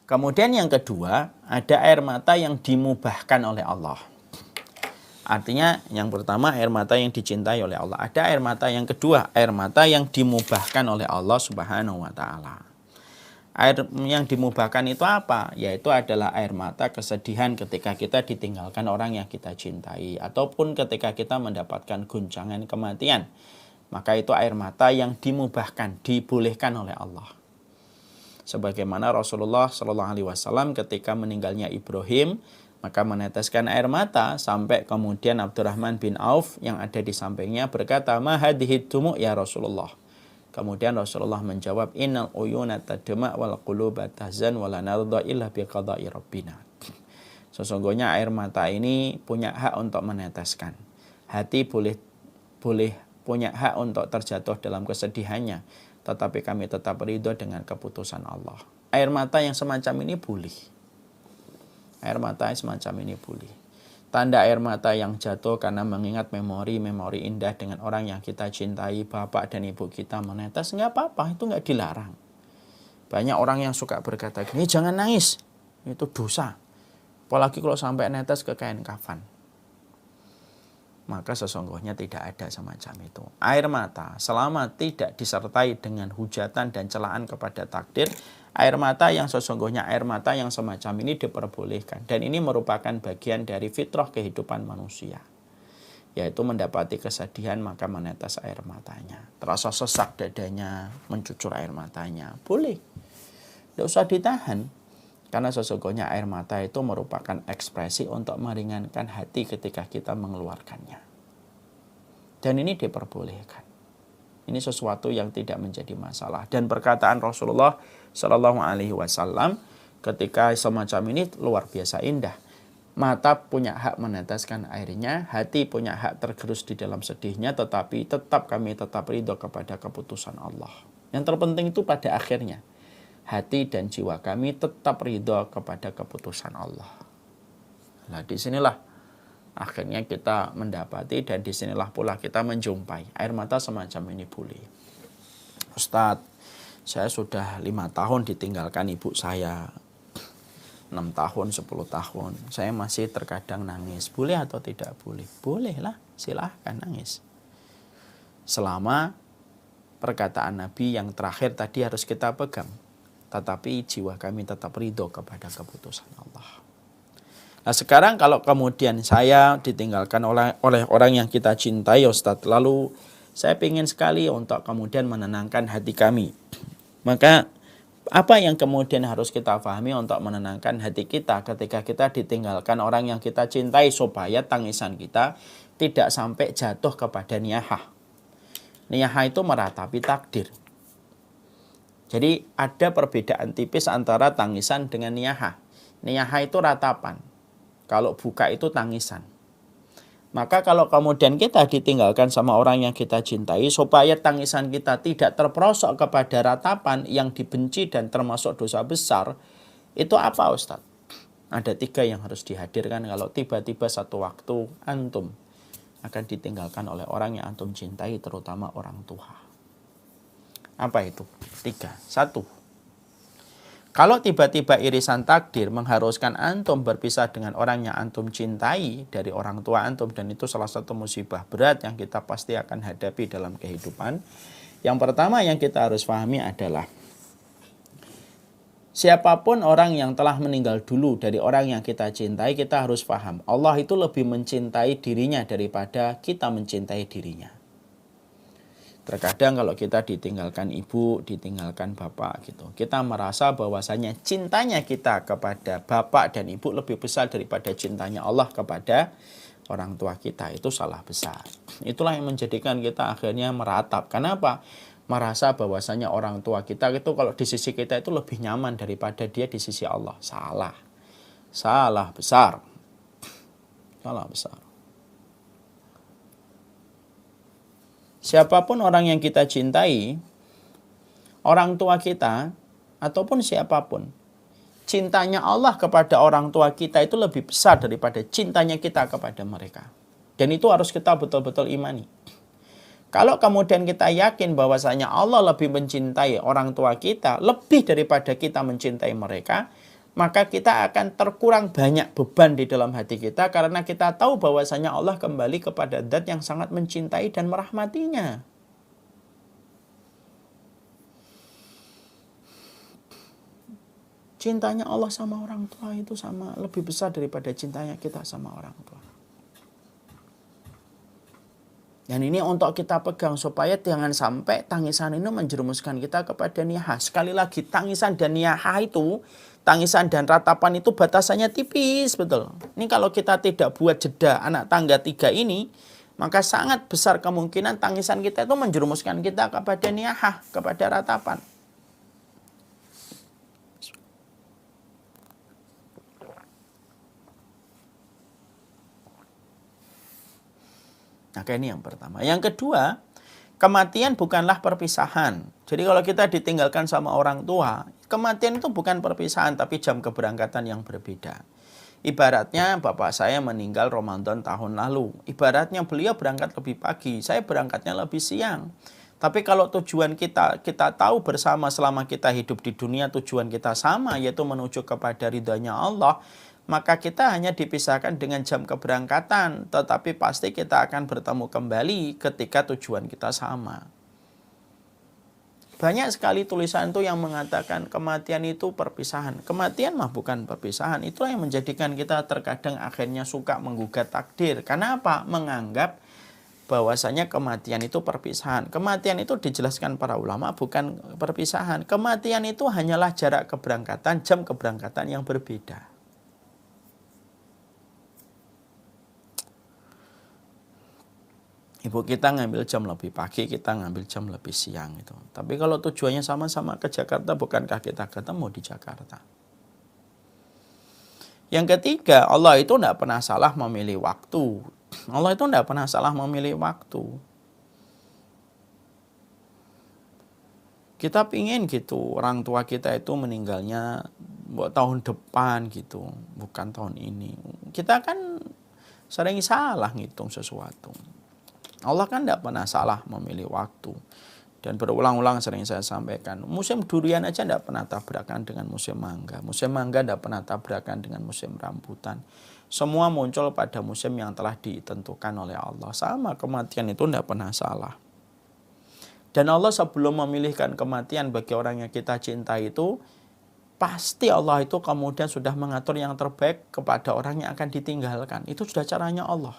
Kemudian yang kedua, ada air mata yang dimubahkan oleh Allah. Artinya yang pertama air mata yang dicintai oleh Allah. Ada air mata yang kedua, air mata yang dimubahkan oleh Allah Subhanahu wa taala. Air yang dimubahkan itu apa? Yaitu adalah air mata kesedihan ketika kita ditinggalkan orang yang kita cintai ataupun ketika kita mendapatkan guncangan kematian. Maka itu air mata yang dimubahkan, dibolehkan oleh Allah. Sebagaimana Rasulullah Shallallahu Alaihi Wasallam ketika meninggalnya Ibrahim, maka meneteskan air mata sampai kemudian Abdurrahman bin Auf yang ada di sampingnya berkata, "Ma hadhihi dumu' ya Rasulullah." Kemudian Rasulullah menjawab, "Innal uyuna tadma' wal quluba tahzan wa la narda illa bi qada'i rabbina." Sesungguhnya air mata ini punya hak untuk meneteskan. Hati boleh punya hak untuk terjatuh dalam kesedihannya, tetapi kami tetap ridho dengan keputusan Allah. Air mata yang semacam ini boleh. Air mata semacam ini boleh. Tanda air mata yang jatuh karena mengingat memori-memori indah dengan orang yang kita cintai, bapak dan ibu kita menetes, nggak apa-apa, itu nggak dilarang. Banyak orang yang suka berkata gini, jangan nangis, itu dosa. Apalagi kalau sampai netes ke kain kafan. Maka sesungguhnya tidak ada semacam itu. Air mata selama tidak disertai dengan hujatan dan celaan kepada takdir, air mata yang sesungguhnya air mata yang semacam ini diperbolehkan. Dan ini merupakan bagian dari fitrah kehidupan manusia. Yaitu mendapati kesedihan maka menetes air matanya. Terasa sesak dadanya, mencucur air matanya. Boleh. Tidak usah ditahan. Karena sesungguhnya air mata itu merupakan ekspresi untuk meringankan hati ketika kita mengeluarkannya. Dan ini diperbolehkan. Ini sesuatu yang tidak menjadi masalah. Dan perkataan Rasulullah Shallallahu Alaihi Wasallam ketika semacam ini luar biasa indah. Mata punya hak meneteskan airnya, hati punya hak tergerus di dalam sedihnya, tetapi kami tetap ridho kepada keputusan Allah. Yang terpenting itu pada akhirnya. Hati dan jiwa kami tetap ridho kepada keputusan Allah. Nah, disinilah akhirnya kita mendapati dan disinilah pula kita menjumpai air mata semacam ini boleh. Ustadz, saya sudah 5 tahun ditinggalkan ibu saya, 6 tahun, 10 tahun. Saya masih terkadang nangis. Boleh atau tidak boleh? Bolehlah, silahkan nangis. Selama perkataan Nabi yang terakhir tadi harus kita pegang. Tetapi jiwa kami tetap ridho kepada keputusan Allah. Nah sekarang kalau kemudian saya ditinggalkan oleh orang yang kita cintai, Ustadz, lalu saya ingin sekali untuk kemudian menenangkan hati kami. Maka apa yang kemudian harus kita pahami untuk menenangkan hati kita ketika kita ditinggalkan orang yang kita cintai supaya tangisan kita tidak sampai jatuh kepada niyahah. Niyahah itu meratapi takdir. Jadi ada perbedaan tipis antara tangisan dengan niyahah. Niyahah itu ratapan. Kalau buka itu tangisan. Maka kalau kemudian kita ditinggalkan sama orang yang kita cintai, supaya tangisan kita tidak terperosok kepada ratapan yang dibenci dan termasuk dosa besar, itu apa Ustadz? Ada 3 yang harus dihadirkan kalau tiba-tiba satu waktu antum akan ditinggalkan oleh orang yang antum cintai, terutama orang tua. Apa itu? 3. 1. Kalau tiba-tiba irisan takdir mengharuskan antum berpisah dengan orang yang antum cintai dari orang tua antum, dan itu salah satu musibah berat yang kita pasti akan hadapi dalam kehidupan. Yang pertama yang kita harus pahami adalah siapapun orang yang telah meninggal dulu dari orang yang kita cintai, kita harus paham Allah itu lebih mencintai dirinya daripada kita mencintai dirinya. Terkadang kalau kita ditinggalkan ibu, ditinggalkan bapak gitu, kita merasa bahwasanya cintanya kita kepada bapak dan ibu lebih besar daripada cintanya Allah kepada orang tua kita. Itu salah besar. Itulah yang menjadikan kita akhirnya meratap. Kenapa? Merasa bahwasanya orang tua kita itu kalau di sisi kita itu lebih nyaman daripada dia di sisi Allah. Salah. Salah besar. Salah besar. Siapapun orang yang kita cintai, orang tua kita, ataupun siapapun, cintanya Allah kepada orang tua kita itu lebih besar daripada cintanya kita kepada mereka. Dan itu harus kita betul-betul imani. Kalau kemudian kita yakin bahwasanya Allah lebih mencintai orang tua kita, lebih daripada kita mencintai mereka, maka kita akan terkurang banyak beban di dalam hati kita karena kita tahu bahwasanya Allah kembali kepada zat yang sangat mencintai dan merahmatinya. Cintanya Allah sama orang tua itu sama lebih besar daripada cintanya kita sama orang tua. Dan ini untuk kita pegang supaya jangan sampai tangisan ini menjerumuskan kita kepada niyaha. Sekali lagi, tangisan dan niyaha itu, tangisan dan ratapan itu batasannya tipis, betul. Ini kalau kita tidak buat jeda anak tangga 3 ini, maka sangat besar kemungkinan tangisan kita itu menjerumuskan kita kepada niyaha, kepada ratapan. Nah, ini yang pertama. Yang kedua, kematian bukanlah perpisahan. Jadi kalau kita ditinggalkan sama orang tua, kematian itu bukan perpisahan, tapi jam keberangkatan yang berbeda. Ibaratnya bapak saya meninggal Ramadan tahun lalu. Ibaratnya beliau berangkat lebih pagi, saya berangkatnya lebih siang. Tapi kalau tujuan kita tahu bersama selama kita hidup di dunia, tujuan kita sama, yaitu menuju kepada ridhanya Allah, maka kita hanya dipisahkan dengan jam keberangkatan, tetapi pasti kita akan bertemu kembali ketika tujuan kita sama. Banyak sekali tulisan itu yang mengatakan kematian itu perpisahan. Kematian mah bukan perpisahan. Itulah yang menjadikan kita terkadang akhirnya suka menggugat takdir. Karena apa? Menganggap bahwasanya kematian itu perpisahan. Kematian itu dijelaskan para ulama bukan perpisahan. Kematian itu hanyalah jarak keberangkatan, jam keberangkatan yang berbeda. Ibu kita ngambil jam lebih pagi, kita ngambil jam lebih siang itu. Tapi kalau tujuannya sama-sama ke Jakarta, bukankah kita ketemu di Jakarta? Yang ketiga, Allah itu tidak pernah salah memilih waktu. Allah itu tidak pernah salah memilih waktu. Kita pingin gitu, orang tua kita itu meninggalnya buat tahun depan gitu, bukan tahun ini. Kita kan sering salah ngitung sesuatu. Allah kan tidak pernah salah memilih waktu. Dan berulang-ulang sering saya sampaikan, musim durian aja tidak pernah tabrakan dengan musim mangga. Musim mangga tidak pernah tabrakan dengan musim rambutan. Semua muncul pada musim yang telah ditentukan oleh Allah. Sama, kematian itu tidak pernah salah. Dan Allah sebelum memilihkan kematian bagi orang yang kita cintai itu, pasti Allah itu kemudian sudah mengatur yang terbaik kepada orang yang akan ditinggalkan. Itu sudah caranya Allah.